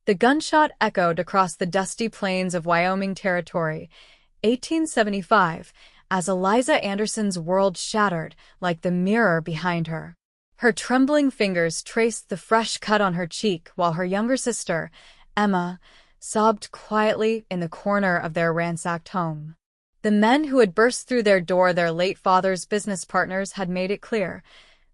The gunshot echoed across the dusty plains of Wyoming Territory, 1875, as Eliza Anderson's world shattered like the mirror behind her. Her trembling fingers traced the fresh cut on her cheek while her younger sister, Emma, sobbed quietly in the corner of their ransacked home. The men who had burst through their door, their late father's business partners, had made it clear: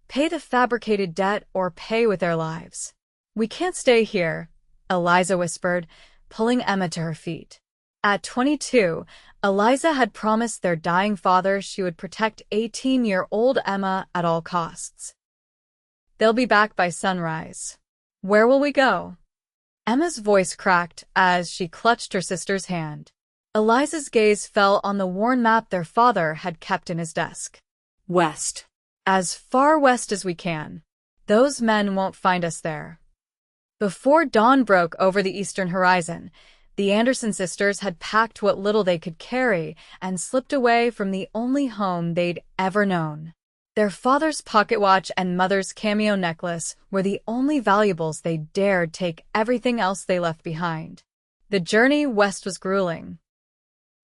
pay the fabricated debt or pay with their lives. "We can't stay here," Eliza whispered, pulling Emma to her feet. At 22, Eliza had promised their dying father she would protect 18-year-old Emma at all costs. "They'll be back by sunrise. Where will we go?" Emma's voice cracked as she clutched her sister's hand. Eliza's gaze fell on the worn map their father had kept in his desk. "West. As far west as we can. Those men won't find us there." Before dawn broke over the eastern horizon, the Anderson sisters had packed what little they could carry and slipped away from the only home they'd ever known. Their father's pocket watch and mother's cameo necklace were the only valuables they dared take. Everything else they left behind. The journey west was grueling.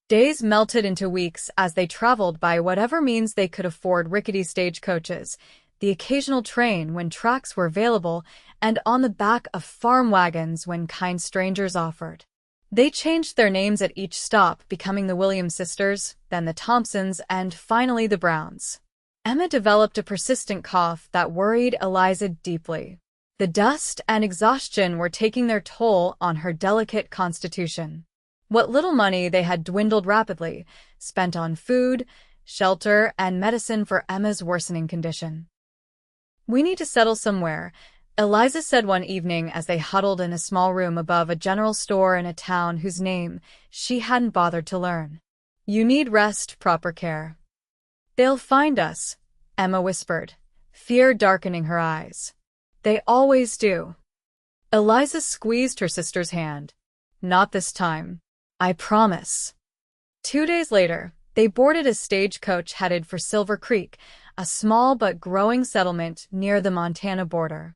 Days melted into weeks as they traveled by whatever means they could afford: rickety stagecoaches, the occasional train when tracks were available, and on the back of farm wagons when kind strangers offered. They changed their names at each stop, becoming the Williams sisters, then the Thompsons, and finally the Browns. Emma developed a persistent cough that worried Eliza deeply. The dust and exhaustion were taking their toll on her delicate constitution. What little money they had dwindled rapidly, spent on food, shelter, and medicine for Emma's worsening condition. "We need to settle somewhere," Eliza said one evening as they huddled in a small room above a general store in a town whose name she hadn't bothered to learn. "You need rest, proper care." "They'll find us," Emma whispered, fear darkening her eyes. "They always do." Eliza squeezed her sister's hand. "Not this time. I promise." 2 days later, they boarded a stagecoach headed for Silver Creek, a small but growing settlement near the Montana border.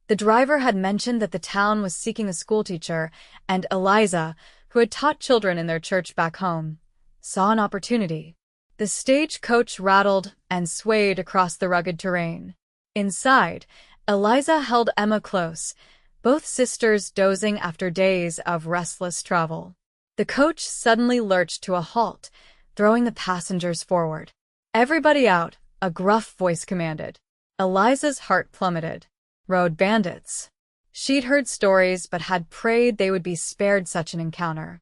The driver had mentioned that the town was seeking a schoolteacher, and Eliza, who had taught children in their church back home, saw an opportunity. The stagecoach rattled and swayed across the rugged terrain. Inside, Eliza held Emma close, both sisters dozing after days of restless travel. The coach suddenly lurched to a halt, throwing the passengers forward. "Everybody out," a gruff voice commanded. Eliza's heart plummeted. Road bandits. She'd heard stories but had prayed they would be spared such an encounter.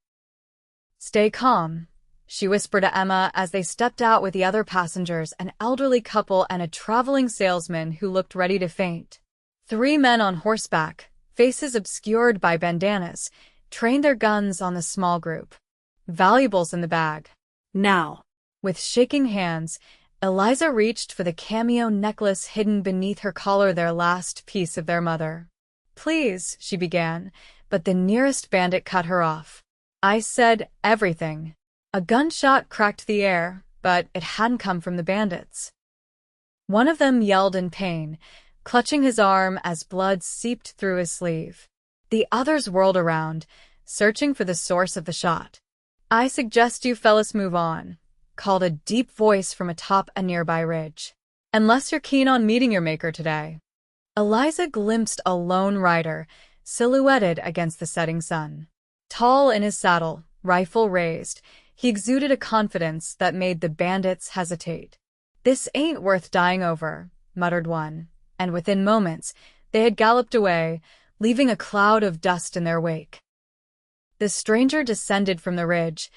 "Stay calm," she whispered to Emma as they stepped out with the other passengers, an elderly couple and a traveling salesman who looked ready to faint. 3 men on horseback, faces obscured by bandanas, trained their guns on the small group. Valuables in the bag. "Now." With shaking hands, Eliza reached for the cameo necklace hidden beneath her collar, their last piece of their mother. "Please," she began, but the nearest bandit cut her off. "I said everything." A gunshot cracked the air, but it hadn't come from the bandits. One of them yelled in pain, clutching his arm as blood seeped through his sleeve. The others whirled around, searching for the source of the shot. "I suggest you fellas move on," called a deep voice from atop a nearby ridge. "Unless you're keen on meeting your maker today." Eliza glimpsed a lone rider, silhouetted against the setting sun. Tall in his saddle, rifle raised, he exuded a confidence that made the bandits hesitate. "This ain't worth dying over," muttered one, and within moments, they had galloped away, leaving a cloud of dust in their wake. The stranger descended from the ridge,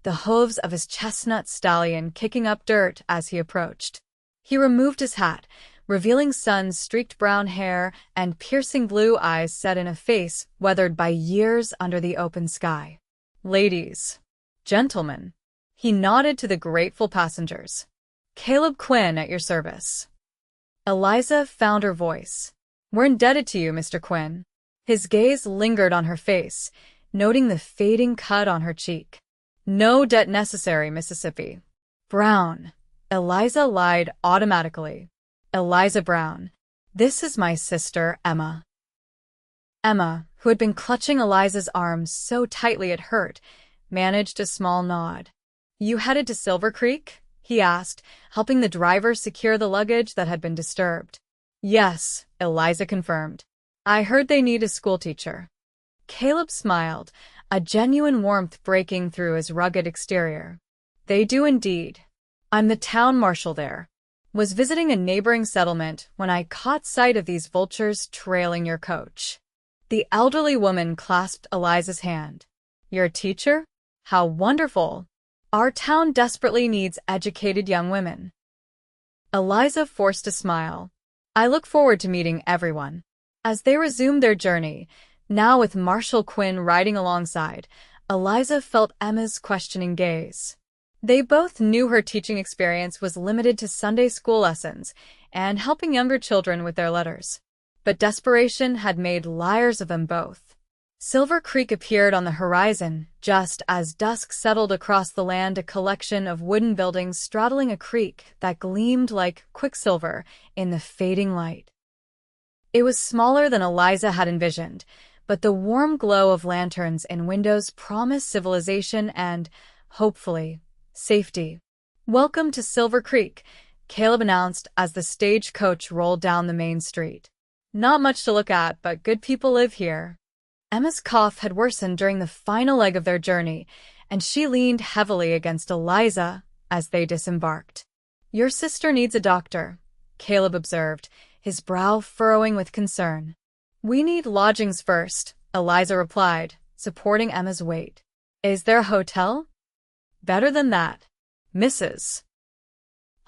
the hooves of his chestnut stallion kicking up dirt as he approached. He removed his hat, revealing sun-streaked brown hair and piercing blue eyes set in a face weathered by years under the open sky. "Ladies, gentlemen," he nodded to the grateful passengers. "Caleb Quinn at your service." Eliza found her voice. "We're indebted to you, Mr. Quinn." His gaze lingered on her face, noting the fading cut on her cheek. "No debt necessary, Mississippi." "Brown." Eliza lied automatically. "Eliza Brown. This is my sister, Emma." Emma, who had been clutching Eliza's arms so tightly it hurt, managed a small nod. "You headed to Silver Creek?" he asked, helping the driver secure the luggage that had been disturbed. "Yes," Eliza confirmed. "I heard they need a schoolteacher." Caleb smiled, a genuine warmth breaking through his rugged exterior. "They do indeed. I'm the town marshal there. Was visiting a neighboring settlement when I caught sight of these vultures trailing your coach." The elderly woman clasped Eliza's hand. "Your teacher? How wonderful! Our town desperately needs educated young women." Eliza forced a smile. "I look forward to meeting everyone." As they resumed their journey, now with Marshal Quinn riding alongside, Eliza felt Emma's questioning gaze. They both knew her teaching experience was limited to Sunday school lessons and helping younger children with their letters. But desperation had made liars of them both. Silver Creek appeared on the horizon, just as dusk settled across the land, a collection of wooden buildings straddling a creek that gleamed like quicksilver in the fading light. It was smaller than Eliza had envisioned, but the warm glow of lanterns in windows promised civilization and, hopefully, safety. "Welcome to Silver Creek," Caleb announced as the stagecoach rolled down the main street. "Not much to look at, but good people live here." Emma's cough had worsened during the final leg of their journey, and she leaned heavily against Eliza as they disembarked. "Your sister needs a doctor," Caleb observed, his brow furrowing with concern. "We need lodgings first," Eliza replied, supporting Emma's weight. "Is there a hotel?" "Better than that. Mrs.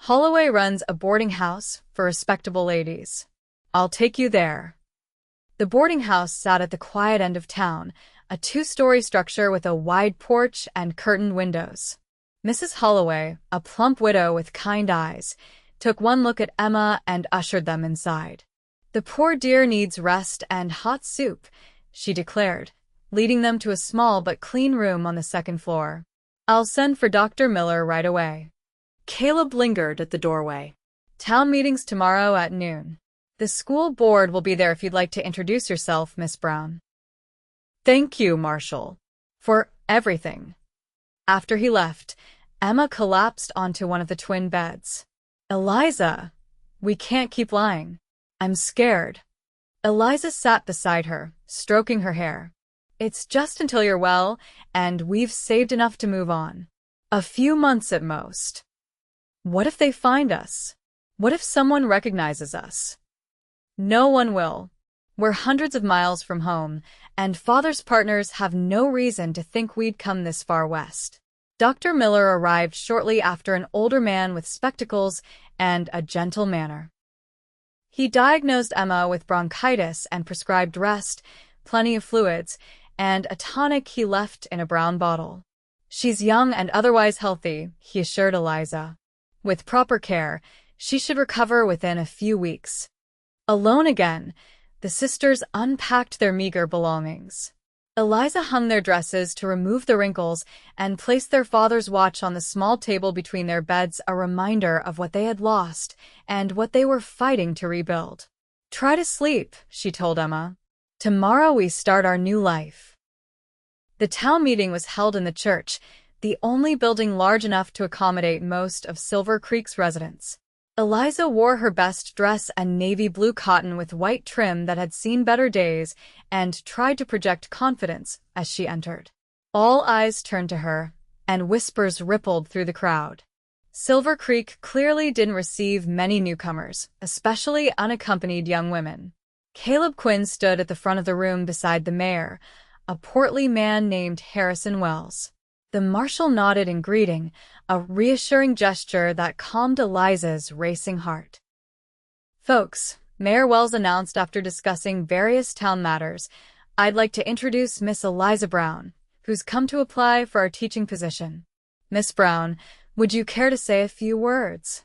Holloway runs a boarding house for respectable ladies. I'll take you there." The boarding house sat at the quiet end of town, a two-story structure with a wide porch and curtained windows. Mrs. Holloway, a plump widow with kind eyes, took one look at Emma and ushered them inside. "The poor dear needs rest and hot soup," she declared, leading them to a small but clean room on the second floor. "I'll send for Dr. Miller right away." Caleb lingered at the doorway. "Town meeting's tomorrow at noon. The school board will be there if you'd like to introduce yourself, Miss Brown." "Thank you, Marshal, for everything." After he left, Emma collapsed onto one of the twin beds. "Eliza, we can't keep lying. I'm scared." Eliza sat beside her, stroking her hair. "It's just until you're well, and we've saved enough to move on. A few months at most." "What if they find us? What if someone recognizes us?" "No one will. We're hundreds of miles from home, and Father's partners have no reason to think we'd come this far west." Dr. Miller arrived shortly after, an older man with spectacles and a gentle manner. He diagnosed Emma with bronchitis and prescribed rest, plenty of fluids, and a tonic he left in a brown bottle. "She's young and otherwise healthy," he assured Eliza. "With proper care, she should recover within a few weeks." Alone again, the sisters unpacked their meager belongings. Eliza hung their dresses to remove the wrinkles and placed their father's watch on the small table between their beds, a reminder of what they had lost and what they were fighting to rebuild. "Try to sleep," she told Emma. "Tomorrow we start our new life." The town meeting was held in the church, the only building large enough to accommodate most of Silver Creek's residents. Eliza wore her best dress, a navy blue cotton with white trim that had seen better days, and tried to project confidence as she entered. All eyes turned to her, and whispers rippled through the crowd. Silver Creek clearly didn't receive many newcomers, especially unaccompanied young women. Caleb Quinn stood at the front of the room beside the mayor, a portly man named Harrison Wells. The marshal nodded in greeting, a reassuring gesture that calmed Eliza's racing heart. "Folks," Mayor Wells announced after discussing various town matters, "I'd like to introduce Miss Eliza Brown, who's come to apply for our teaching position. Miss Brown, would you care to say a few words?"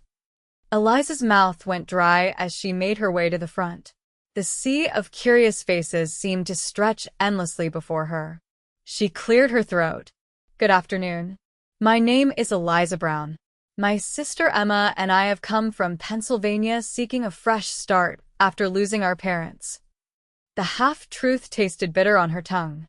Eliza's mouth went dry as she made her way to the front. The sea of curious faces seemed to stretch endlessly before her. She cleared her throat. "Good afternoon. My name is Eliza Brown. My sister Emma and I have come from Pennsylvania seeking a fresh start after losing our parents." The half-truth tasted bitter on her tongue.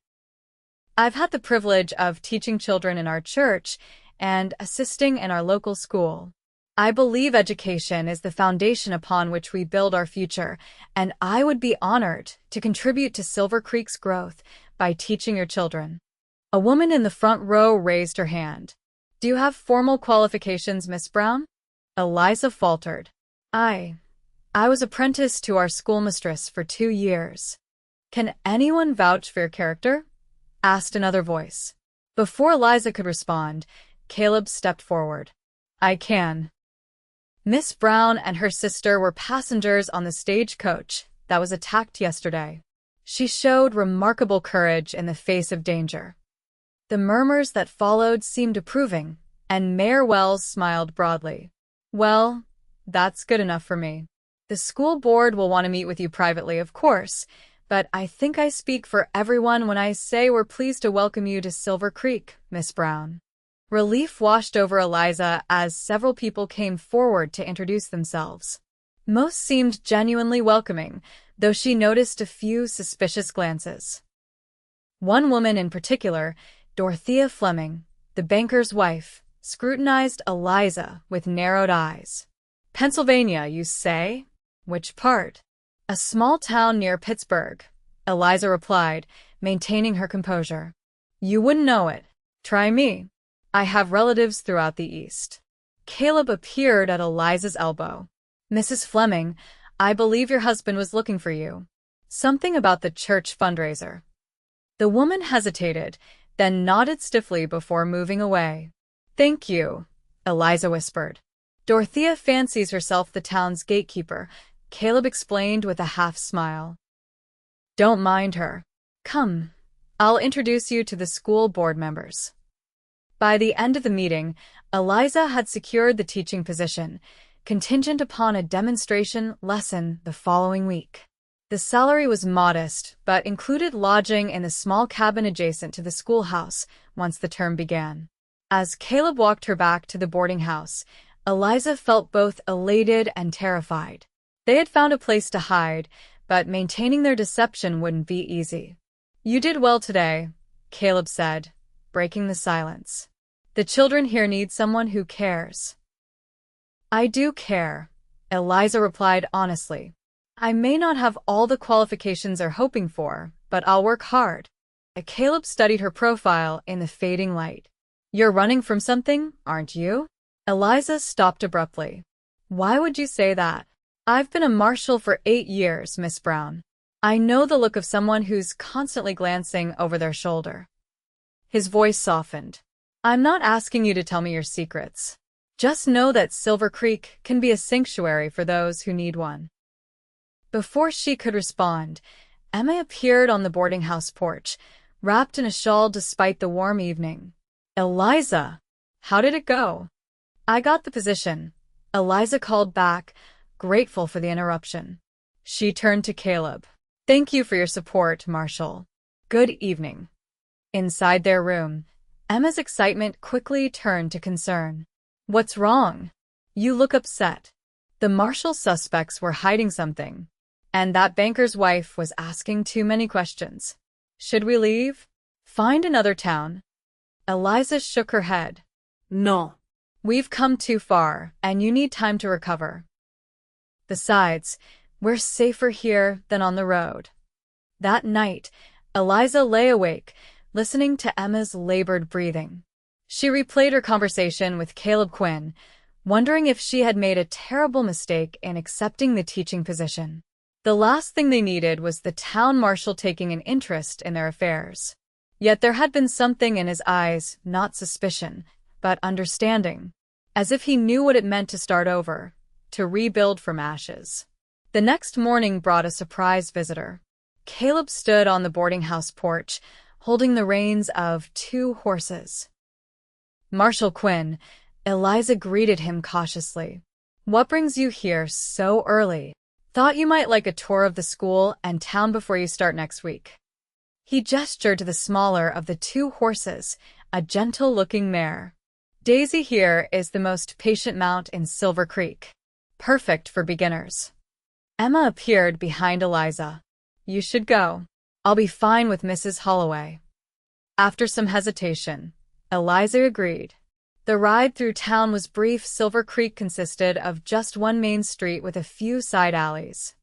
I've had the privilege of teaching children in our church and assisting in our local school. I believe education is the foundation upon which we build our future, and I would be honored to contribute to Silver Creek's growth by teaching your children. A woman in the front row raised her hand. Do you have formal qualifications, Miss Brown? Eliza faltered. I was apprenticed to our schoolmistress for 2 years. Can anyone vouch for your character? Asked another voice. Before Eliza could respond, Caleb stepped forward. I can. Miss Brown and her sister were passengers on the stagecoach that was attacked yesterday. She showed remarkable courage in the face of danger. The murmurs that followed seemed approving, and Mayor Wells smiled broadly. Well, that's good enough for me. The school board will want to meet with you privately, of course, but I think I speak for everyone when I say we're pleased to welcome you to Silver Creek, Miss Brown. Relief washed over Eliza as several people came forward to introduce themselves. Most seemed genuinely welcoming, though she noticed a few suspicious glances. One woman in particular, Dorothea Fleming, the banker's wife, scrutinized Eliza with narrowed eyes. Pennsylvania, you say? Which part? A small town near Pittsburgh, Eliza replied, maintaining her composure. You wouldn't know it. Try me. I have relatives throughout the East. Caleb appeared at Eliza's elbow. Mrs. Fleming, I believe your husband was looking for you. Something about the church fundraiser. The woman hesitated, then nodded stiffly before moving away. Thank you, Eliza whispered. Dorothea fancies herself the town's gatekeeper, Caleb explained with a half-smile. Don't mind her. Come, I'll introduce you to the school board members. By the end of the meeting, Eliza had secured the teaching position, contingent upon a demonstration lesson the following week. The salary was modest, but included lodging in the small cabin adjacent to the schoolhouse once the term began. As Caleb walked her back to the boarding house, Eliza felt both elated and terrified. They had found a place to hide, but maintaining their deception wouldn't be easy. You did well today, Caleb said, breaking the silence. The children here need someone who cares. I do care, Eliza replied honestly. I may not have all the qualifications they're hoping for, but I'll work hard. Caleb studied her profile in the fading light. You're running from something, aren't you? Eliza stopped abruptly. Why would you say that? I've been a marshal for 8 years, Miss Brown. I know the look of someone who's constantly glancing over their shoulder. His voice softened. I'm not asking you to tell me your secrets. Just know that Silver Creek can be a sanctuary for those who need one. Before she could respond, Emma appeared on the boarding house porch, wrapped in a shawl despite the warm evening. Eliza, how did it go? I got the position, Eliza called back, grateful for the interruption. She turned to Caleb. Thank you for your support, Marshal. Good evening. Inside their room, Emma's excitement quickly turned to concern. What's wrong? You look upset. The Marshal suspects were hiding something, and that banker's wife was asking too many questions. Should we leave? Find another town? Eliza shook her head. No. We've come too far, and you need time to recover. Besides, we're safer here than on the road. That night, Eliza lay awake, listening to Emma's labored breathing. She replayed her conversation with Caleb Quinn, wondering if she had made a terrible mistake in accepting the teaching position. The last thing they needed was the town marshal taking an interest in their affairs. Yet there had been something in his eyes, not suspicion, but understanding, as if he knew what it meant to start over, to rebuild from ashes. The next morning brought a surprise visitor. Caleb stood on the boarding house porch, holding the reins of 2 horses. Marshal Quinn, Eliza greeted him cautiously. What brings you here so early? Thought you might like a tour of the school and town before you start next week. He gestured to the smaller of the 2 horses, a gentle-looking mare. Daisy here is the most patient mount in Silver Creek. Perfect for beginners. Emma appeared behind Eliza. You should go. I'll be fine with Mrs. Holloway. After some hesitation, Eliza agreed. The ride through town was brief. Silver Creek consisted of just one main street with a few side alleys.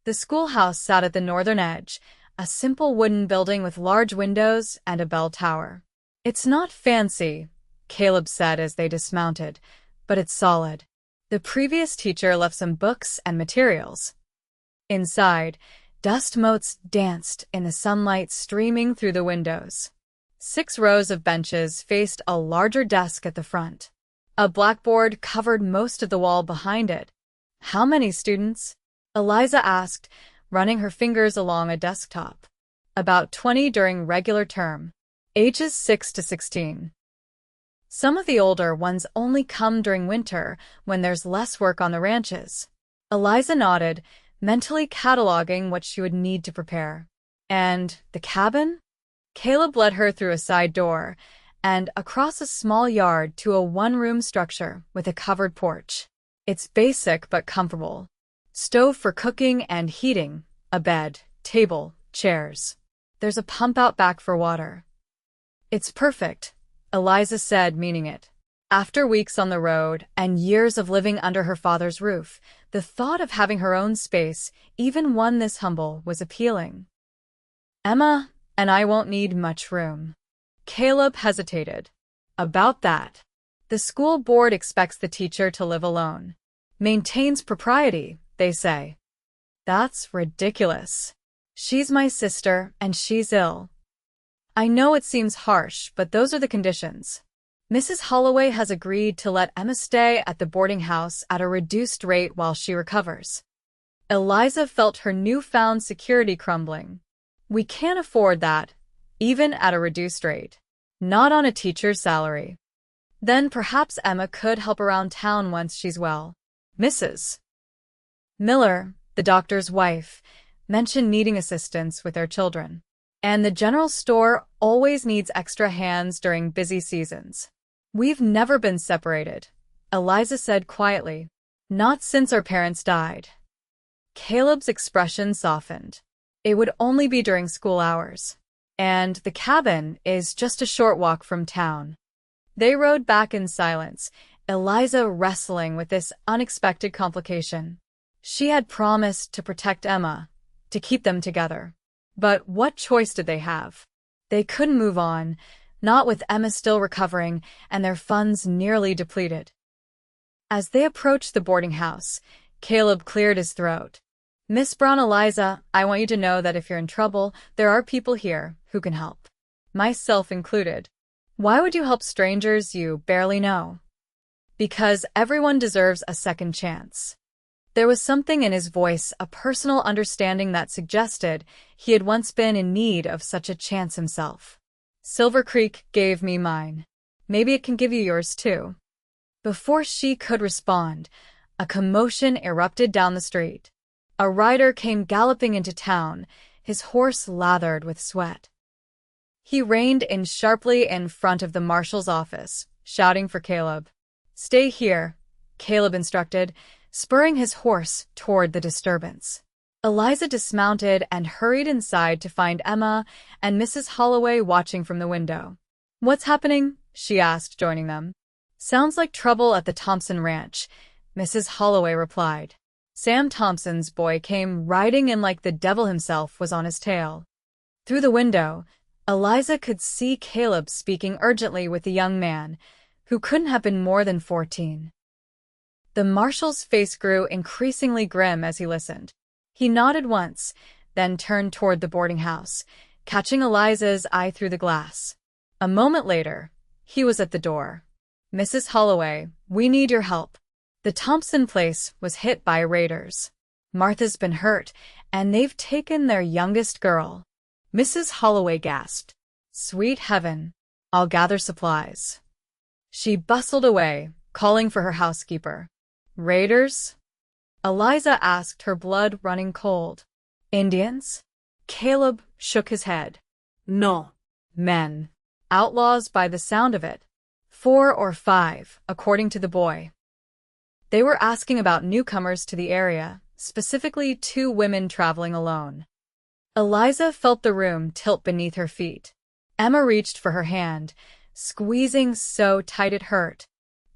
The schoolhouse sat at the northern edge, a simple wooden building with large windows and a bell tower. It's not fancy, Caleb said as they dismounted, but it's solid. The previous teacher left some books and materials. Inside, dust motes danced in the sunlight streaming through the windows. 6 rows of benches faced a larger desk at the front. A blackboard covered most of the wall behind it. How many students? Eliza asked, running her fingers along a desktop. About 20 during regular term. Ages 6 to 16. Some of the older ones only come during winter when there's less work on the ranches. Eliza nodded, mentally cataloging what she would need to prepare. And the cabin? Caleb led her through a side door and across a small yard to a one-room structure with a covered porch. It's basic but comfortable. Stove for cooking and heating, a bed, table, chairs. There's a pump out back for water. It's perfect, Eliza said, meaning it. After weeks on the road and years of living under her father's roof, the thought of having her own space, even one this humble, was appealing. Emma and I won't need much room. Caleb hesitated. About that. The school board expects the teacher to live alone. Maintains propriety, they say. That's ridiculous. She's my sister, and she's ill. I know it seems harsh, but those are the conditions. Mrs. Holloway has agreed to let Emma stay at the boarding house at a reduced rate while she recovers. Eliza felt her newfound security crumbling. We can't afford that, even at a reduced rate. Not on a teacher's salary. Then perhaps Emma could help around town once she's well. Mrs. Miller, the doctor's wife, mentioned needing assistance with their children. And the general store always needs extra hands during busy seasons. We've never been separated, Eliza said quietly. Not since our parents died. Caleb's expression softened. It would only be during school hours. And the cabin is just a short walk from town. They rode back in silence, Eliza wrestling with this unexpected complication. She had promised to protect Emma, to keep them together. But what choice did they have? They couldn't move on, not with Emma still recovering and their funds nearly depleted. As they approached the boarding house, Caleb cleared his throat. Miss Brown, Eliza, I want you to know that if you're in trouble, there are people here who can help. Myself included. Why would you help strangers you barely know? Because everyone deserves a second chance. There was something in his voice, a personal understanding that suggested he had once been in need of such a chance himself. Silver Creek gave me mine. Maybe it can give you yours too. Before she could respond, a commotion erupted down the street. A rider came galloping into town, his horse lathered with sweat. He reined in sharply in front of the marshal's office, shouting for Caleb. Stay here, Caleb instructed, spurring his horse toward the disturbance. Eliza dismounted and hurried inside to find Emma and Mrs. Holloway watching from the window. What's happening? She asked, joining them. Sounds like trouble at the Thompson Ranch, Mrs. Holloway replied. Sam Thompson's boy came riding in like the devil himself was on his tail. Through the window, Eliza could see Caleb speaking urgently with the young man, who couldn't have been more than 14. The marshal's face grew increasingly grim as he listened. He nodded once, then turned toward the boarding house, catching Eliza's eye through the glass. A moment later, he was at the door. Mrs. Holloway, we need your help. The Thompson place was hit by raiders. Martha's been hurt, and they've taken their youngest girl. Mrs. Holloway gasped. Sweet heaven, I'll gather supplies. She bustled away, calling for her housekeeper. Raiders? Eliza asked, her blood running cold. Indians? Caleb shook his head. No. Men. Outlaws by the sound of it. 4 or 5, according to the boy. They were asking about newcomers to the area, specifically 2 women traveling alone. Eliza felt the room tilt beneath her feet. Emma reached for her hand, squeezing so tight it hurt.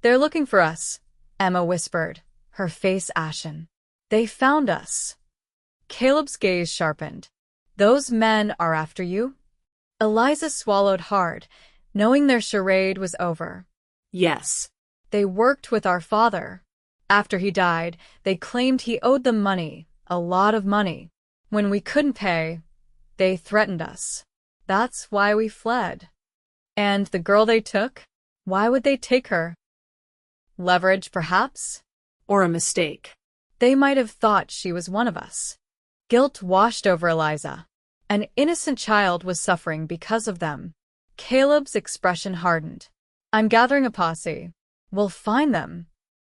"They're looking for us," Emma whispered, her face ashen. "They found us." Caleb's gaze sharpened. "Those men are after you?" Eliza swallowed hard, knowing their charade was over. "Yes." "They worked with our father. After he died, they claimed he owed them money, a lot of money. When we couldn't pay, they threatened us. That's why we fled." "And the girl they took? Why would they take her?" "Leverage, perhaps? "Or a mistake." They might have thought she was one of us." Guilt washed over Eliza. An innocent child was suffering because of them. Caleb's expression hardened. "I'm gathering a posse. We'll find them."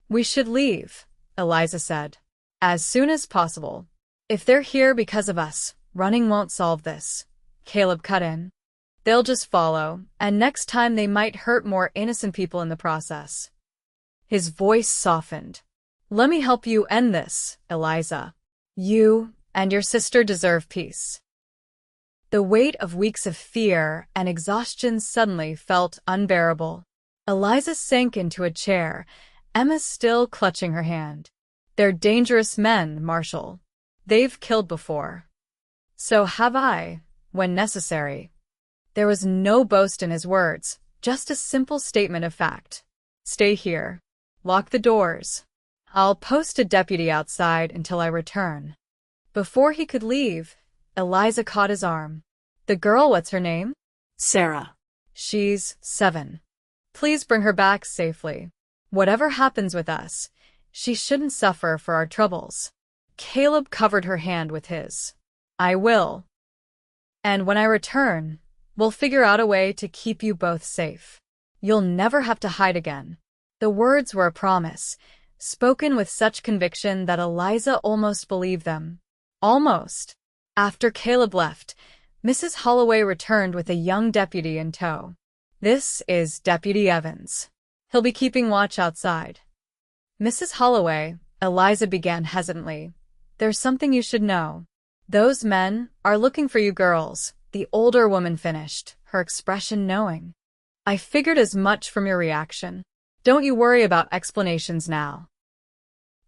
"We should leave," Eliza said. "As soon as possible. If they're here because of us, running won't solve this," Caleb cut in. "They'll just follow, and next time they might hurt more innocent people in the process." His voice softened. "Let me help you end this, Eliza. You and your sister deserve peace." The weight of weeks of fear and exhaustion suddenly felt unbearable. Eliza sank into a chair, Emma still clutching her hand. "They're dangerous men, Marshall. They've killed before. So have I, when necessary." There was no boast in his words, just a simple statement of fact. "Stay here. Lock the doors. I'll post a deputy outside until I return." Before he could leave, Eliza caught his arm. "The girl, what's her name?" "Sarah." "She's 7. Please bring her back safely. Whatever happens with us, she shouldn't suffer for our troubles." Caleb covered her hand with his. "I will. And when I return, we'll figure out a way to keep you both safe. You'll never have to hide again." The words were a promise, spoken with such conviction that Eliza almost believed them. Almost. After Caleb left, Mrs. Holloway returned with a young deputy in tow. "This is Deputy Evans. He'll be keeping watch outside." "Mrs. Holloway," Eliza began hesitantly, "there's something you should know. Those men are looking for you girls," the older woman finished, her expression knowing. "I figured as much from your reaction. Don't you worry about explanations now.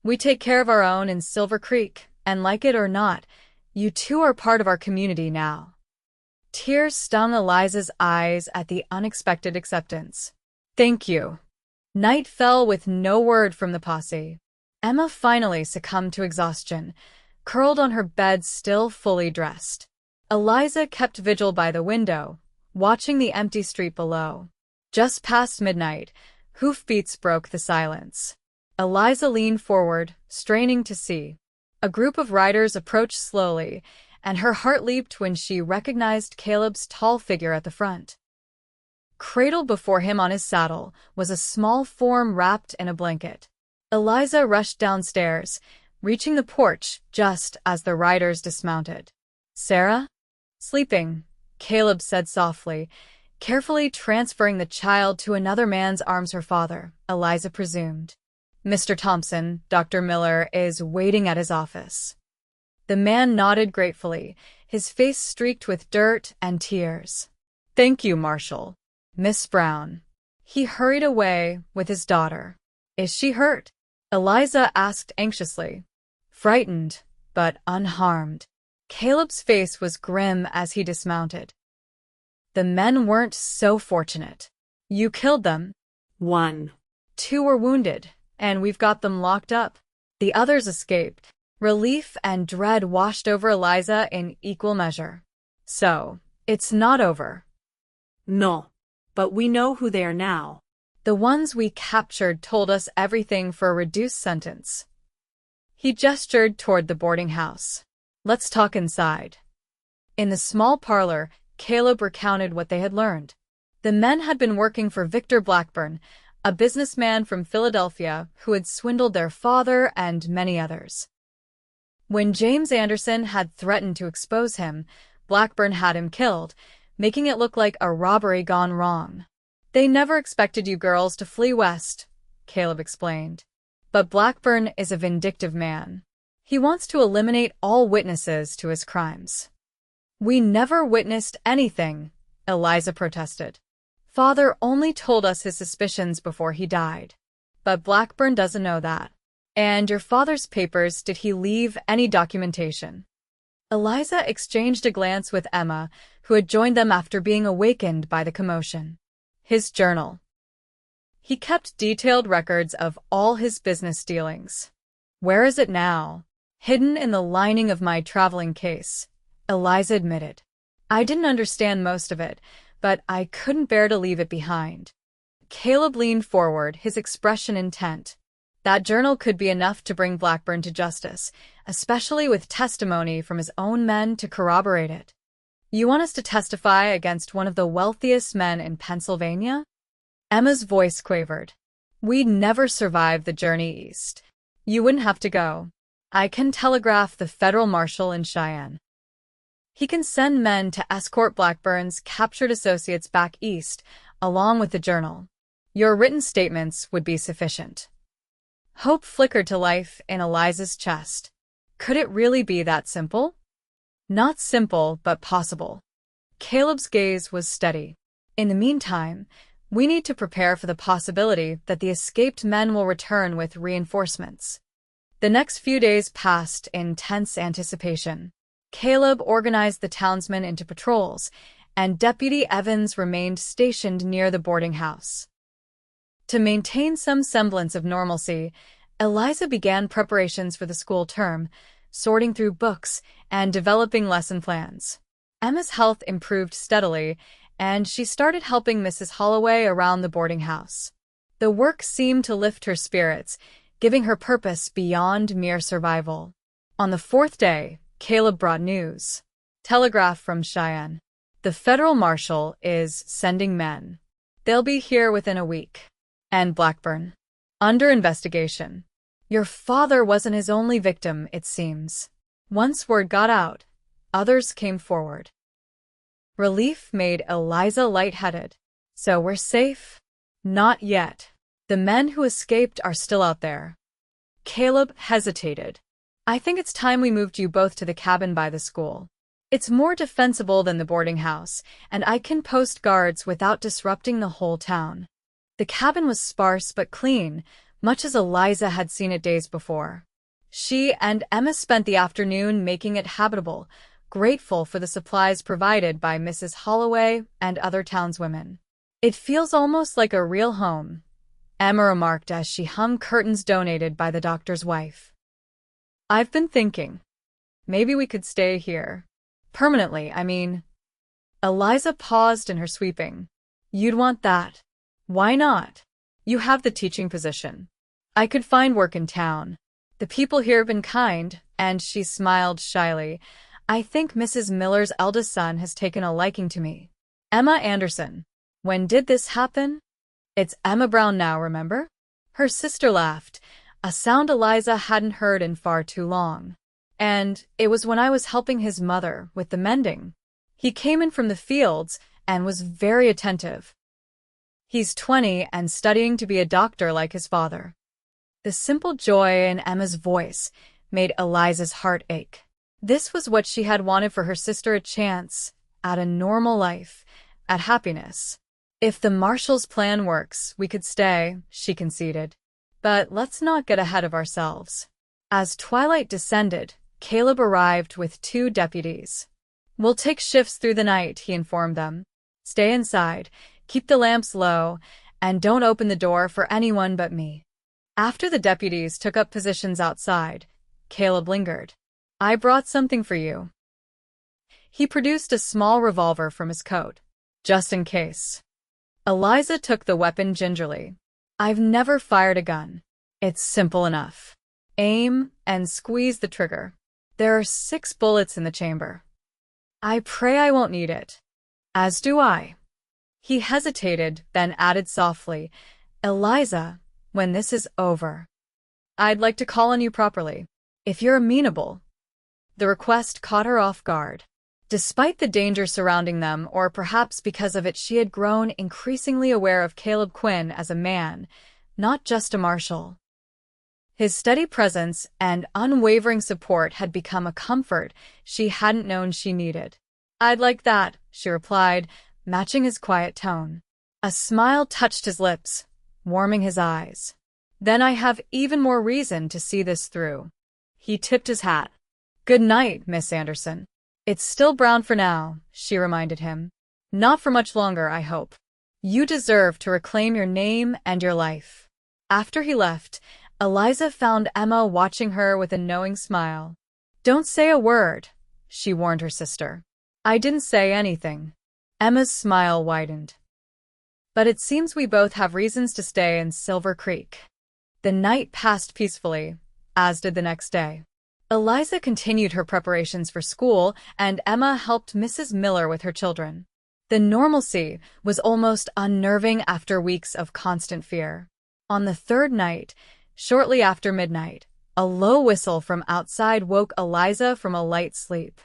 We take care of our own in Silver Creek, and like it or not, you two are part of our community now." Tears stung Eliza's eyes at the unexpected acceptance. "Thank you." Night fell with no word from the posse. Emma finally succumbed to exhaustion, curled on her bed still fully dressed. Eliza kept vigil by the window, watching the empty street below. Just past midnight, hoofbeats broke the silence. Eliza leaned forward, straining to see. A group of riders approached slowly, and her heart leaped when she recognized Caleb's tall figure at the front. Cradled before him on his saddle was a small form wrapped in a blanket. Eliza rushed downstairs, reaching the porch just as the riders dismounted. "Sarah?" "Sleeping," Caleb said softly, carefully transferring the child to another man's arms. "Her father," Eliza presumed. "Mr. Thompson, Dr. Miller, is waiting at his office." The man nodded gratefully, his face streaked with dirt and tears. "Thank you, Marshall. Miss Brown." He hurried away with his daughter. "Is she hurt?" Eliza asked anxiously. "Frightened, but unharmed." Caleb's face was grim as he dismounted. "The men weren't so fortunate. You killed them." "1. 2 were wounded, and we've got them locked up. The others escaped." Relief and dread washed over Eliza in equal measure. "So, it's not over." "No. But we know who they are now." "The ones we captured told us everything for a reduced sentence." He gestured toward the boarding house. "Let's talk inside." In the small parlor, Caleb recounted what they had learned. The men had been working for Victor Blackburn, a businessman from Philadelphia who had swindled their father and many others. When James Anderson had threatened to expose him, Blackburn had him killed, making it look like a robbery gone wrong. "They never expected you girls to flee west," Caleb explained. "But Blackburn is a vindictive man. He wants to eliminate all witnesses to his crimes." We never witnessed anything, Eliza protested. Father only told us his suspicions before he died. But Blackburn doesn't know that. And your father's papers, did he leave any documentation? Eliza exchanged a glance with Emma, who had joined them after being awakened by the commotion. His journal. He kept detailed records of all his business dealings. Where is it now? Hidden in the lining of my traveling case, Eliza admitted. I didn't understand most of it, but I couldn't bear to leave it behind. Caleb leaned forward, his expression intent. That journal could be enough to bring Blackburn to justice, especially with testimony from his own men to corroborate it. You want us to testify against one of the wealthiest men in Pennsylvania? Emma's voice quavered. We'd never survive the journey east. You wouldn't have to go. I can telegraph the federal marshal in Cheyenne. He can send men to escort Blackburn's captured associates back east, along with the journal. Your written statements would be sufficient. Hope flickered to life in Eliza's chest. Could it really be that simple? Not simple, but possible. Caleb's gaze was steady. In the meantime, we need to prepare for the possibility that the escaped men will return with reinforcements. The next few days passed in tense anticipation. Caleb organized the townsmen into patrols, and Deputy Evans remained stationed near the boarding house. To maintain some semblance of normalcy, Eliza began preparations for the school term, sorting through books and developing lesson plans. Emma's health improved steadily, and she started helping Mrs. Holloway around the boarding house. The work seemed to lift her spirits, giving her purpose beyond mere survival. On the fourth day, Caleb brought news. Telegraph from Cheyenne. The federal marshal is sending men. They'll be here within a week. And Blackburn. Under investigation. Your father wasn't his only victim, it seems. Once word got out, others came forward. Relief made Eliza lightheaded. So we're safe? Not yet. The men who escaped are still out there. Caleb hesitated. I think it's time we moved you both to the cabin by the school. It's more defensible than the boarding house, and I can post guards without disrupting the whole town. The cabin was sparse but clean, much as Eliza had seen it days before. She and Emma spent the afternoon making it habitable, grateful for the supplies provided by Mrs. Holloway and other townswomen. It feels almost like a real home, Emma remarked as she hung curtains donated by the doctor's wife. I've been thinking. Maybe we could stay here. Permanently, I mean. Eliza paused in her sweeping. You'd want that. Why not? You have the teaching position. I could find work in town. The people here have been kind, and she smiled shyly. I think Mrs. Miller's eldest son has taken a liking to me. Emma Anderson. When did this happen? It's Emma Brown now, remember? Her sister laughed, a sound Eliza hadn't heard in far too long. And it was when I was helping his mother with the mending. He came in from the fields and was very attentive. He's 20 and studying to be a doctor like his father. The simple joy in Emma's voice made Eliza's heart ache. This was what she had wanted for her sister, a chance at a normal life, at happiness. If the marshal's plan works, we could stay, she conceded. But let's not get ahead of ourselves. As twilight descended, Caleb arrived with 2 deputies. We'll take shifts through the night, he informed them. Stay inside, keep the lamps low, and don't open the door for anyone but me. After the deputies took up positions outside, Caleb lingered. I brought something for you. He produced a small revolver from his coat, just in case. Eliza took the weapon gingerly. I've never fired a gun. It's simple enough. Aim and squeeze the trigger. There are 6 bullets in the chamber. I pray I won't need it. As do I. He hesitated, then added softly, Eliza, when this is over, I'd like to call on you properly, if you're amenable. The request caught her off guard. Despite the danger surrounding them, or perhaps because of it, she had grown increasingly aware of Caleb Quinn as a man, not just a marshal. His steady presence and unwavering support had become a comfort she hadn't known she needed. I'd like that, she replied, matching his quiet tone. A smile touched his lips, warming his eyes. Then I have even more reason to see this through. He tipped his hat. Good night, Miss Anderson. It's still brown for now, she reminded him. Not for much longer, I hope. You deserve to reclaim your name and your life. After he left, Eliza found Emma watching her with a knowing smile. Don't say a word, she warned her sister. I didn't say anything. Emma's smile widened. But it seems we both have reasons to stay in Silver Creek. The night passed peacefully, as did the next day. Eliza continued her preparations for school, and Emma helped Mrs. Miller with her children. The normalcy was almost unnerving after weeks of constant fear. On the third night, shortly after midnight, a low whistle from outside woke Eliza from a light sleep.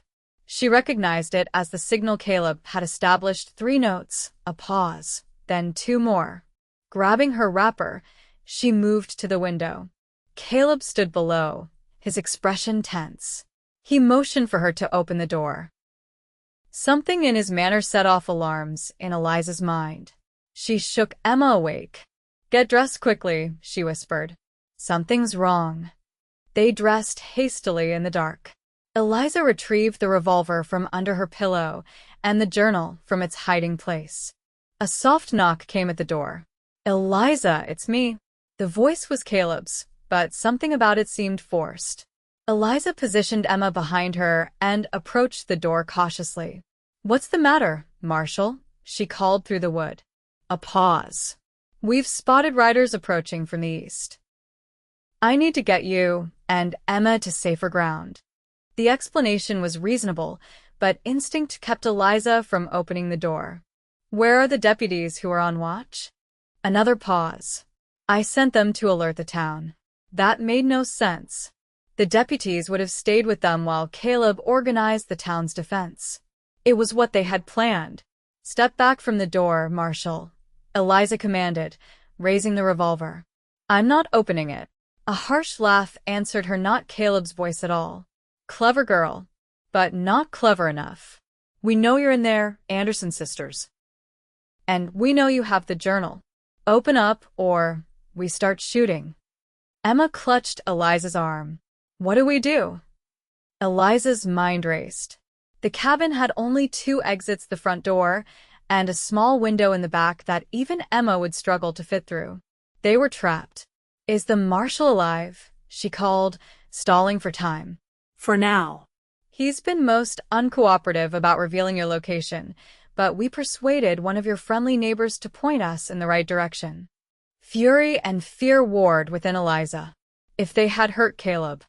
She recognized it as the signal Caleb had established: 3 notes, a pause, then 2 more. Grabbing her wrapper, she moved to the window. Caleb stood below, his expression tense. He motioned for her to open the door. Something in his manner set off alarms in Eliza's mind. She shook Emma awake. Get dressed quickly, she whispered. Something's wrong. They dressed hastily in the dark. Eliza retrieved the revolver from under her pillow and the journal from its hiding place. A soft knock came at the door. Eliza, it's me. The voice was Caleb's, but something about it seemed forced. Eliza positioned Emma behind her and approached the door cautiously. What's the matter, Marshall? She called through the wood. A pause. We've spotted riders approaching from the east. I need to get you and Emma to safer ground. The explanation was reasonable, but instinct kept Eliza from opening the door. Where are the deputies who are on watch? Another pause. I sent them to alert the town. That made no sense. The deputies would have stayed with them while Caleb organized the town's defense. It was what they had planned. Step back from the door, Marshall, Eliza commanded, raising the revolver. I'm not opening it. A harsh laugh answered her, not Caleb's voice at all. Clever girl, but not clever enough. We know you're in there, Anderson sisters. And we know you have the journal. Open up, or we start shooting. Emma clutched Eliza's arm. What do we do? Eliza's mind raced. The cabin had only 2 exits: the front door and a small window in the back that even Emma would struggle to fit through. They were trapped. Is the marshal alive? She called, stalling for time. For now. He's been most uncooperative about revealing your location, but we persuaded one of your friendly neighbors to point us in the right direction. Fury and fear warred within Eliza. If they had hurt Caleb.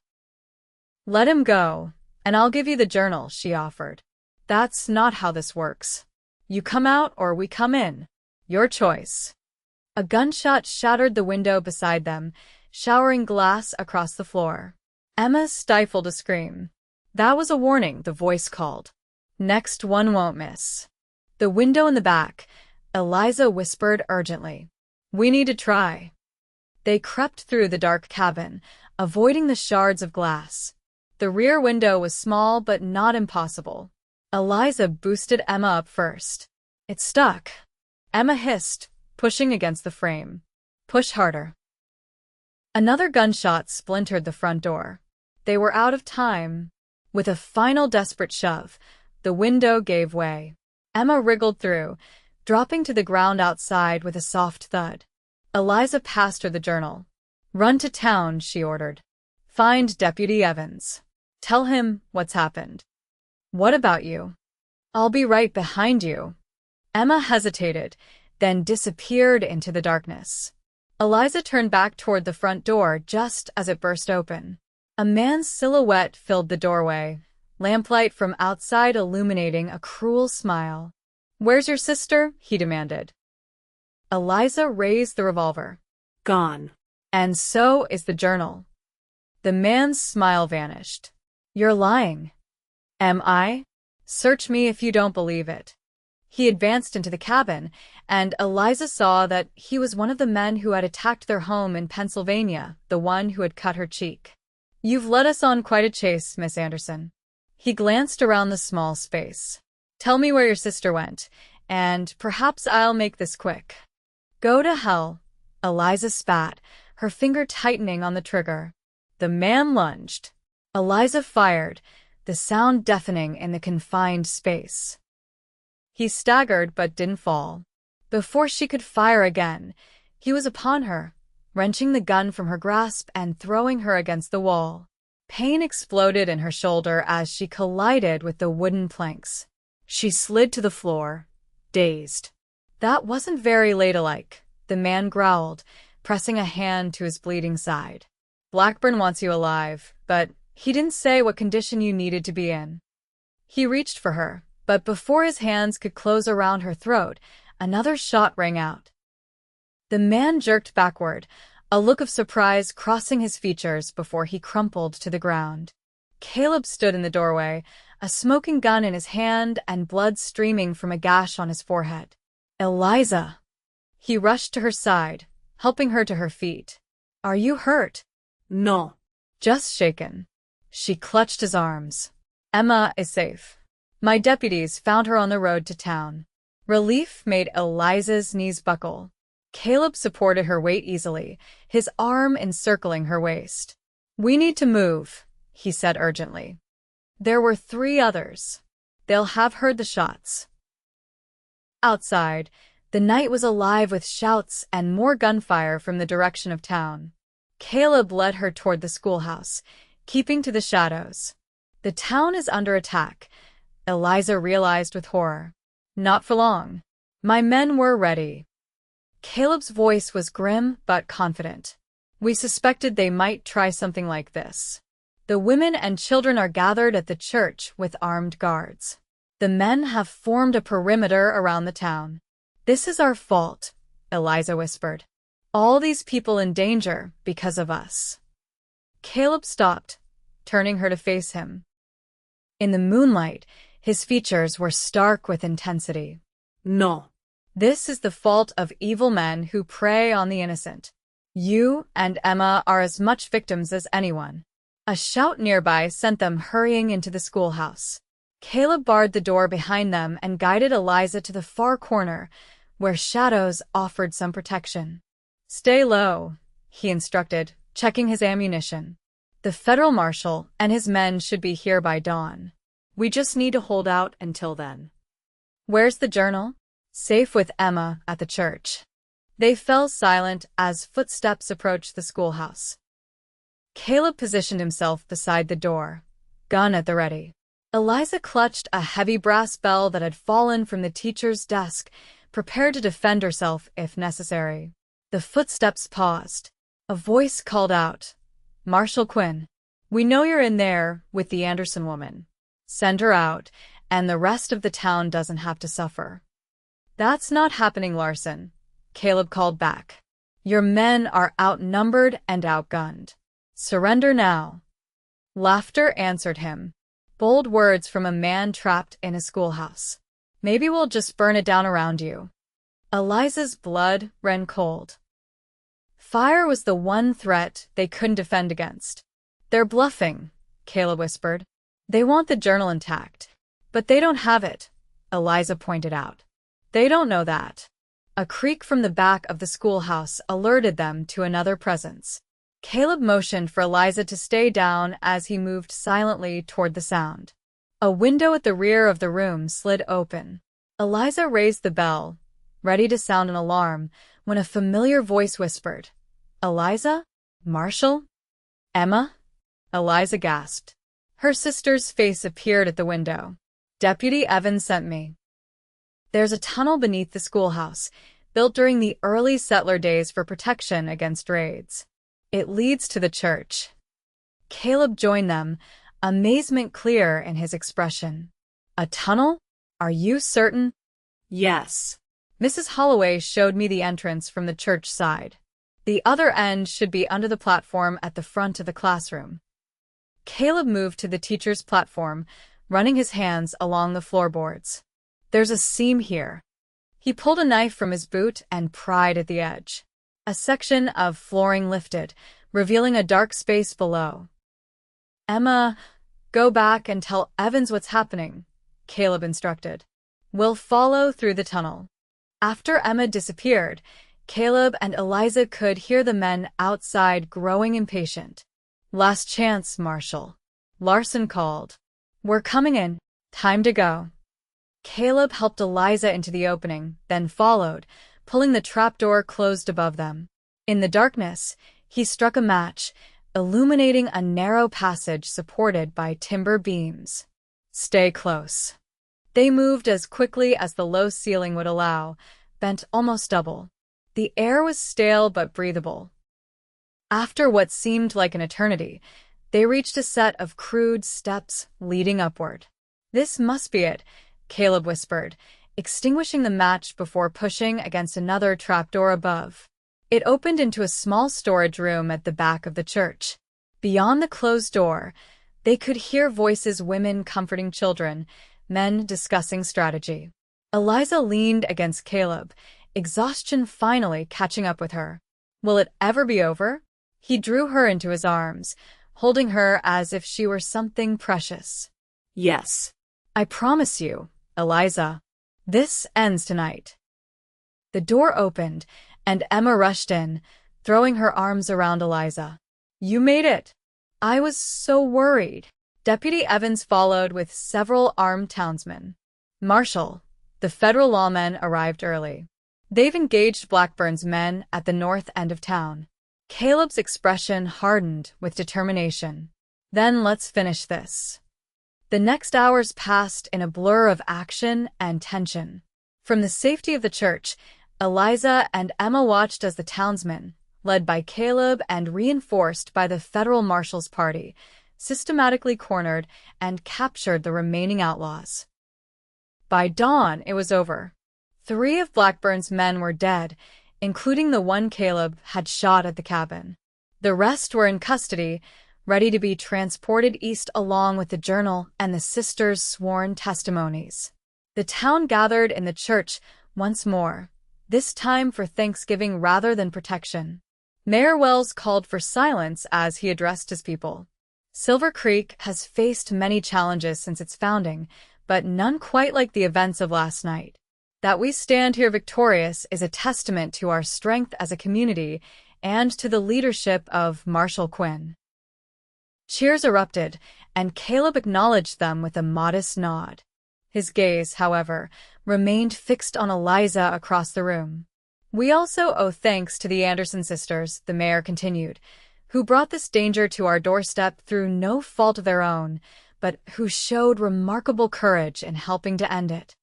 Let him go, and I'll give you the journal, she offered. That's not how this works. You come out or we come in. Your choice. A gunshot shattered the window beside them, showering glass across the floor. Emma stifled a scream. That was a warning, the voice called. Next one won't miss. The window in the back, Eliza whispered urgently. We need to try. They crept through the dark cabin, avoiding the shards of glass. The rear window was small but not impossible. Eliza boosted Emma up first. It stuck. Emma hissed, pushing against the frame. Push harder. Another gunshot splintered the front door. They were out of time. With a final desperate shove, the window gave way. Emma wriggled through, dropping to the ground outside with a soft thud. Eliza passed her the journal. Run to town, she ordered. Find Deputy Evans. Tell him what's happened. What about you? I'll be right behind you. Emma hesitated, then disappeared into the darkness. Eliza turned back toward the front door just as it burst open. A man's silhouette filled the doorway, lamplight from outside illuminating a cruel smile. Where's your sister? He demanded. Eliza raised the revolver. Gone. And so is the journal. The man's smile vanished. You're lying. Am I? Search me if you don't believe it. He advanced into the cabin, and Eliza saw that he was one of the men who had attacked their home in Pennsylvania, the one who had cut her cheek. You've led us on quite a chase, Miss Anderson. He glanced around the small space. Tell me where your sister went, and perhaps I'll make this quick. Go to hell, Eliza spat, her finger tightening on the trigger. The man lunged. Eliza fired, the sound deafening in the confined space. He staggered but didn't fall. Before she could fire again, he was upon her, wrenching the gun from her grasp and throwing her against the wall. Pain exploded in her shoulder as she collided with the wooden planks. She slid to the floor, dazed. That wasn't very ladylike, the man growled, pressing a hand to his bleeding side. Blackburn wants you alive, but he didn't say what condition you needed to be in. He reached for her, but before his hands could close around her throat, another shot rang out. The man jerked backward, a look of surprise crossing his features before he crumpled to the ground. Caleb stood in the doorway, a smoking gun in his hand and blood streaming from a gash on his forehead. Eliza! He rushed to her side, helping her to her feet. Are you hurt? No. Just shaken. She clutched his arms. Emma is safe. My deputies found her on the road to town. Relief made Eliza's knees buckle. Caleb supported her weight easily, his arm encircling her waist. We need to move, he said urgently. There were 3 others. They'll have heard the shots. Outside, the night was alive with shouts and more gunfire from the direction of town. Caleb led her toward the schoolhouse, keeping to the shadows. The town is under attack, Eliza realized with horror. Not for long. My men were ready. Caleb's voice was grim but confident. We suspected they might try something like this. The women and children are gathered at the church with armed guards. The men have formed a perimeter around the town. This is our fault, Eliza whispered. All these people in danger because of us. Caleb stopped, turning her to face him. In the moonlight, his features were stark with intensity. No. This is the fault of evil men who prey on the innocent. You and Emma are as much victims as anyone. A shout nearby sent them hurrying into the schoolhouse. Caleb barred the door behind them and guided Eliza to the far corner, where shadows offered some protection. Stay low, he instructed, checking his ammunition. The federal marshal and his men should be here by dawn. We just need to hold out until then. Where's the journal? Safe with Emma at the church. They fell silent as footsteps approached the schoolhouse. Caleb positioned himself beside the door, gun at the ready. Eliza clutched a heavy brass bell that had fallen from the teacher's desk, prepared to defend herself if necessary. The footsteps paused. A voice called out, Marshal Quinn, we know you're in there with the Anderson woman. Send her out, and the rest of the town doesn't have to suffer. That's not happening, Larson, Caleb called back. Your men are outnumbered and outgunned. Surrender now. Laughter answered him. Bold words from a man trapped in a schoolhouse. Maybe we'll just burn it down around you. Eliza's blood ran cold. Fire was the one threat they couldn't defend against. They're bluffing, Caleb whispered. They want the journal intact. But they don't have it, Eliza pointed out. They don't know that. A creak from the back of the schoolhouse alerted them to another presence. Caleb motioned for Eliza to stay down as he moved silently toward the sound. A window at the rear of the room slid open. Eliza raised the bell, ready to sound an alarm, when a familiar voice whispered, Eliza? Marshall? Emma? Eliza gasped. Her sister's face appeared at the window. Deputy Evans sent me. There's a tunnel beneath the schoolhouse, built during the early settler days for protection against raids. It leads to the church. Caleb joined them, amazement clear in his expression. A tunnel? Are you certain? Yes. Mrs. Holloway showed me the entrance from the church side. The other end should be under the platform at the front of the classroom. Caleb moved to the teacher's platform, running his hands along the floorboards. There's a seam here. He pulled a knife from his boot and pried at the edge. A section of flooring lifted, revealing a dark space below. Emma, go back and tell Evans what's happening, Caleb instructed. "We'll follow through the tunnel." After Emma disappeared, Caleb and Eliza could hear the men outside growing impatient. "Last chance, Marshall," Larson called. "We're coming in. Time to go." Caleb helped Eliza into the opening, then followed, pulling the trapdoor closed above them. In the darkness, he struck a match, illuminating a narrow passage supported by timber beams. "Stay close." They moved as quickly as the low ceiling would allow, bent almost double. The air was stale but breathable. After what seemed like an eternity, they reached a set of crude steps leading upward. "This must be it," Caleb whispered, extinguishing the match before pushing against another trapdoor above. It opened into a small storage room at the back of the church. Beyond the closed door, they could hear voices, women comforting children, men discussing strategy. Eliza leaned against Caleb, exhaustion finally catching up with her. "Will it ever be over?" He drew her into his arms, holding her as if she were something precious. "Yes. I promise you, Eliza. This ends tonight." The door opened, and Emma rushed in, throwing her arms around Eliza. "You made it." "I was so worried." Deputy Evans followed with several armed townsmen. "Marshall, the federal lawmen arrived early. They've engaged Blackburn's men at the north end of town." Caleb's expression hardened with determination. "Then let's finish this." The next hours passed in a blur of action and tension. From the safety of the church, Eliza and Emma watched as the townsmen, led by Caleb and reinforced by the federal marshal's party, systematically cornered and captured the remaining outlaws. By dawn, it was over. 3 of Blackburn's men were dead, including the one Caleb had shot at the cabin. The rest were in custody, ready to be transported east along with the journal and the sisters' sworn testimonies. The town gathered in the church once more, this time for Thanksgiving rather than protection. Mayor Wells called for silence as he addressed his people. Silver Creek has faced many challenges since its founding, but none quite like the events of last night. That we stand here victorious is a testament to our strength as a community and to the leadership of Marshal Quinn. Cheers erupted, and Caleb acknowledged them with a modest nod. His gaze, however, remained fixed on Eliza across the room. "We also owe thanks to the Anderson sisters," the mayor continued, "who brought this danger to our doorstep through no fault of their own, but who showed remarkable courage in helping to end it."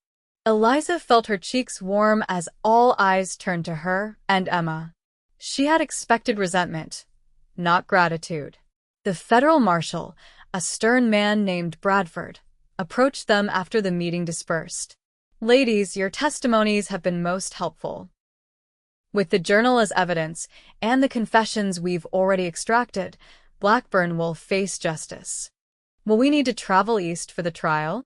Eliza felt her cheeks warm as all eyes turned to her and Emma. She had expected resentment, not gratitude. The federal marshal, a stern man named Bradford, approached them after the meeting dispersed. "Ladies, your testimonies have been most helpful. With the journal as evidence and the confessions we've already extracted, Blackburn will face justice." "Will we need to travel east for the trial?"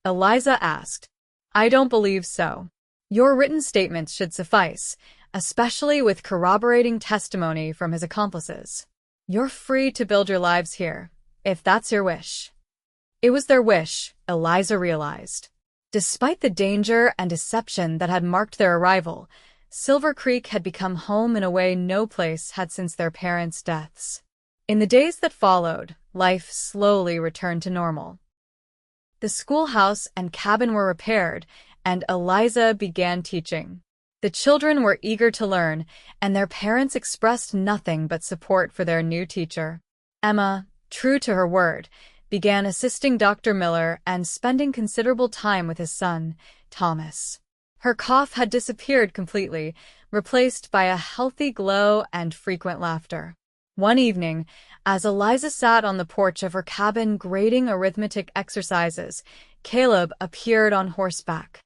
Eliza asked. "I don't believe so. Your written statements should suffice, especially with corroborating testimony from his accomplices. You're free to build your lives here, if that's your wish." It was their wish, Eliza realized. Despite the danger and deception that had marked their arrival, Silver Creek had become home in a way no place had since their parents' deaths. In the days that followed, life slowly returned to normal. The schoolhouse and cabin were repaired, and Eliza began teaching. The children were eager to learn, and their parents expressed nothing but support for their new teacher. Emma, true to her word, began assisting Dr. Miller and spending considerable time with his son, Thomas. Her cough had disappeared completely, replaced by a healthy glow and frequent laughter. One evening, as Eliza sat on the porch of her cabin grading arithmetic exercises, Caleb appeared on horseback.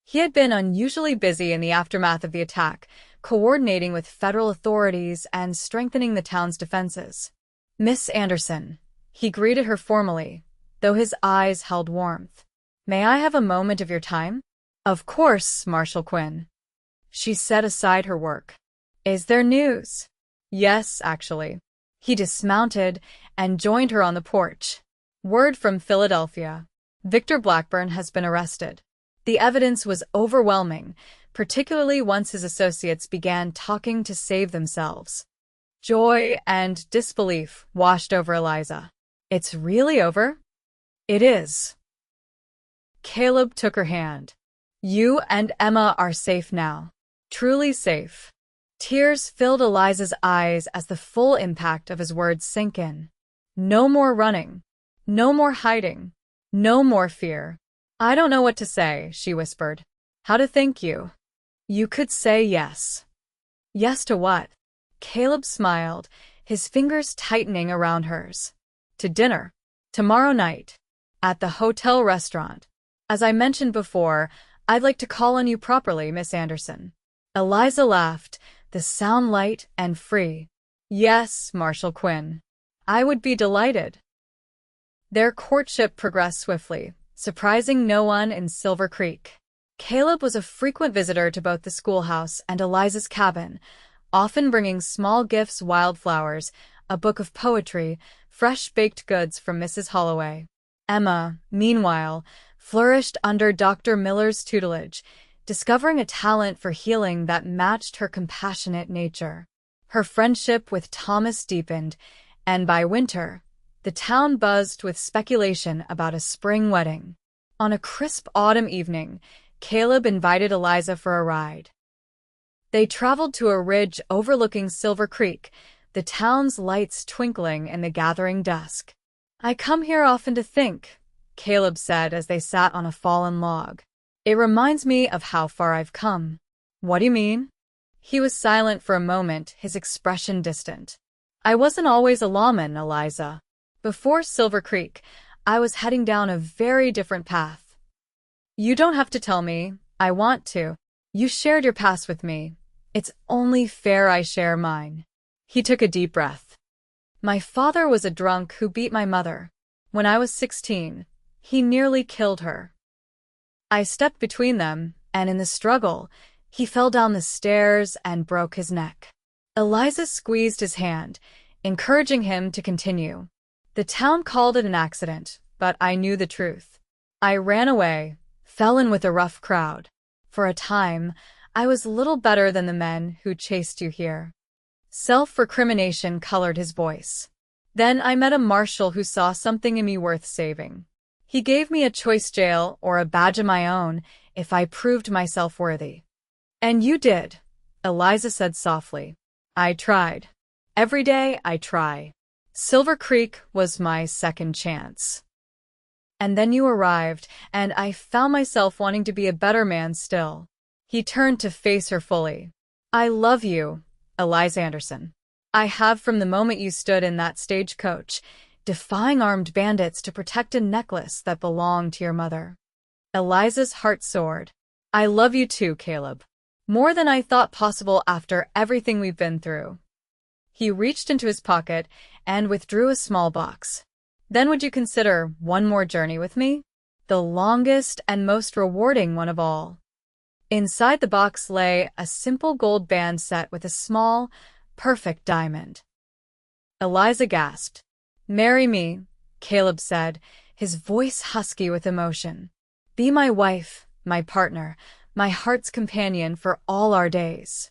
He had been unusually busy in the aftermath of the attack, coordinating with federal authorities and strengthening the town's defenses. "Miss Anderson," he greeted her formally, though his eyes held warmth. "May I have a moment of your time?" "Of course, Marshal Quinn." She set aside her work. "Is there news?" "Yes, actually." He dismounted and joined her on the porch. "Word from Philadelphia. Victor Blackburn has been arrested. The evidence was overwhelming, particularly once his associates began talking to save themselves. Joy and disbelief washed over Eliza. It's really over? It is. Caleb took her hand. You and Emma are safe now. Truly safe. Tears filled Eliza's eyes as the full impact of his words sank in. No more running. No more hiding. No more fear. I don't know what to say, she whispered. How to thank you. You could say yes. Yes to what? Caleb smiled, his fingers tightening around hers. To dinner. Tomorrow night. At the hotel restaurant. As I mentioned before, I'd like to call on you properly, Miss Anderson. Eliza laughed, the sound light and free. Yes, Marshal Quinn. I would be delighted. Their courtship progressed swiftly, surprising no one in Silver Creek. Caleb was a frequent visitor to both the schoolhouse and Eliza's cabin, often bringing small gifts, wildflowers, a book of poetry, fresh baked goods from Mrs. Holloway. Emma, meanwhile, flourished under Dr. Miller's tutelage, discovering a talent for healing that matched her compassionate nature. Her friendship with Thomas deepened, and by winter, the town buzzed with speculation about a spring wedding. On a crisp autumn evening, Caleb invited Eliza for a ride. They traveled to a ridge overlooking Silver Creek, the town's lights twinkling in the gathering dusk. I come here often to think, Caleb said as they sat on a fallen log. It reminds me of how far I've come. What do you mean? He was silent for a moment, his expression distant. I wasn't always a lawman, Eliza. Before Silver Creek, I was heading down a very different path. You don't have to tell me. I want to. You shared your past with me. It's only fair I share mine. He took a deep breath. My father was a drunk who beat my mother. When I was 16, he nearly killed her. I stepped between them, and in the struggle, he fell down the stairs and broke his neck. Eliza squeezed his hand, encouraging him to continue. The town called it an accident, but I knew the truth. I ran away, fell in with a rough crowd. For a time, I was little better than the men who chased you here. Self-recrimination colored his voice. Then I met a marshal who saw something in me worth saving. He gave me a choice jail or a badge of my own if I proved myself worthy. And you did, Eliza said softly. I tried. Every day I try. Silver Creek was my second chance. And then you arrived, and I found myself wanting to be a better man still. He turned to face her fully. I love you, Eliza Anderson. I have from the moment you stood in that stagecoach, defying armed bandits to protect a necklace that belonged to your mother. Eliza's heart soared. I love you too, Caleb. More than I thought possible after everything we've been through. He reached into his pocket and withdrew a small box. Then would you consider one more journey with me? The longest and most rewarding one of all. Inside the box lay a simple gold band set with a small, perfect diamond. Eliza gasped. Marry me, Caleb said, his voice husky with emotion. Be my wife, my partner, my heart's companion for all our days.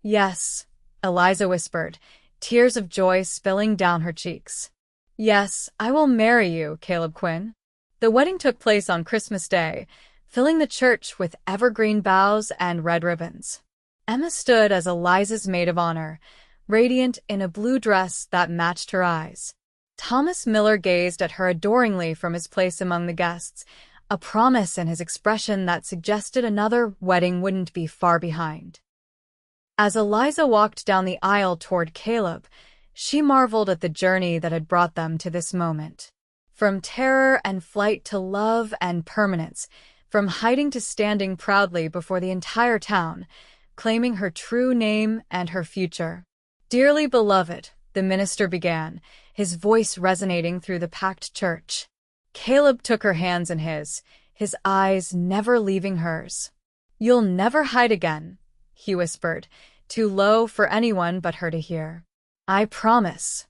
Yes, Eliza whispered, tears of joy spilling down her cheeks. Yes, I will marry you, Caleb Quinn. The wedding took place on Christmas Day, filling the church with evergreen boughs and red ribbons. Emma stood as Eliza's maid of honor, radiant in a blue dress that matched her eyes. Thomas Miller gazed at her adoringly from his place among the guests, a promise in his expression that suggested another wedding wouldn't be far behind. As Eliza walked down the aisle toward Caleb, she marveled at the journey that had brought them to this moment. From terror and flight to love and permanence, from hiding to standing proudly before the entire town, claiming her true name and her future. Dearly beloved, the minister began, his voice resonating through the packed church. Caleb took her hands in his eyes never leaving hers. You'll never hide again, he whispered, too low for anyone but her to hear. I promise.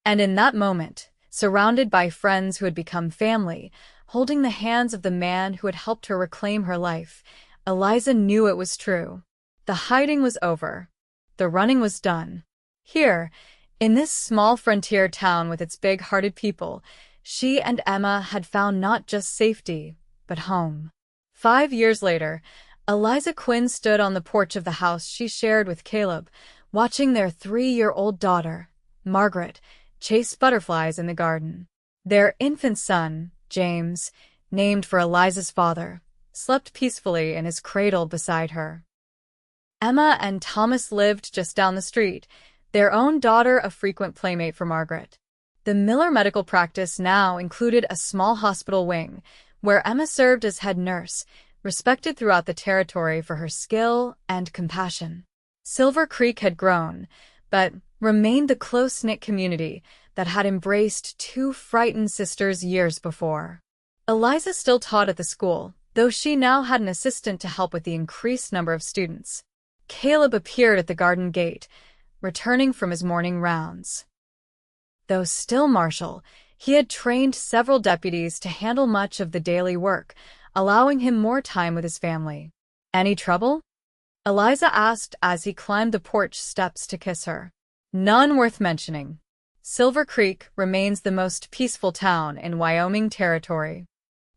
And in that moment, surrounded by friends who had become family, holding the hands of the man who had helped her reclaim her life. Eliza knew it was true. The hiding was over. The running was done. Here, in this small frontier town with its big-hearted people, she and Emma had found not just safety, but home. 5 years later, Eliza Quinn stood on the porch of the house she shared with Caleb, watching their 3-year-old daughter, Margaret, chase butterflies in the garden. Their infant son, James, named for Eliza's father, slept peacefully in his cradle beside her. Emma and Thomas lived just down the street, their own daughter a frequent playmate for Margaret. The Miller medical practice now included a small hospital wing, where Emma served as head nurse, respected throughout the territory for her skill and compassion. Silver Creek had grown, but remained the close-knit community that had embraced 2 frightened sisters years before. Eliza still taught at the school, though she now had an assistant to help with the increased number of students. Caleb appeared at the garden gate, returning from his morning rounds. Though still marshal, he had trained several deputies to handle much of the daily work, allowing him more time with his family. "Any trouble?" Eliza asked as he climbed the porch steps to kiss her. "None worth mentioning. Silver Creek remains the most peaceful town in Wyoming Territory."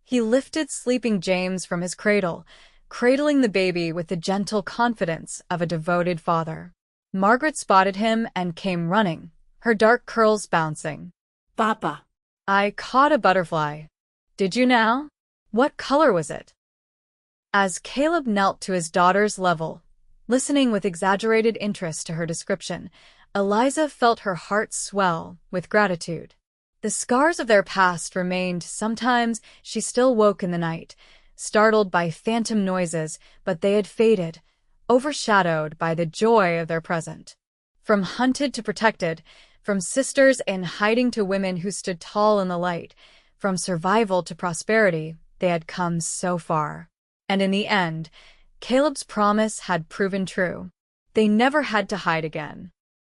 He lifted sleeping James from his cradle, cradling the baby with the gentle confidence of a devoted father. Margaret spotted him and came running, her dark curls bouncing. "Papa." "I caught a butterfly. Did you now? What color was it?" As Caleb knelt to his daughter's level, listening with exaggerated interest to her description, Eliza felt her heart swell with gratitude. The scars of their past remained. Sometimes she still woke in the night, startled by phantom noises, but they had faded, overshadowed by the joy of their present. From hunted to protected, from sisters in hiding to women who stood tall in the light, from survival to prosperity, they had come so far. And in the end, Caleb's promise had proven true. They never had to hide again.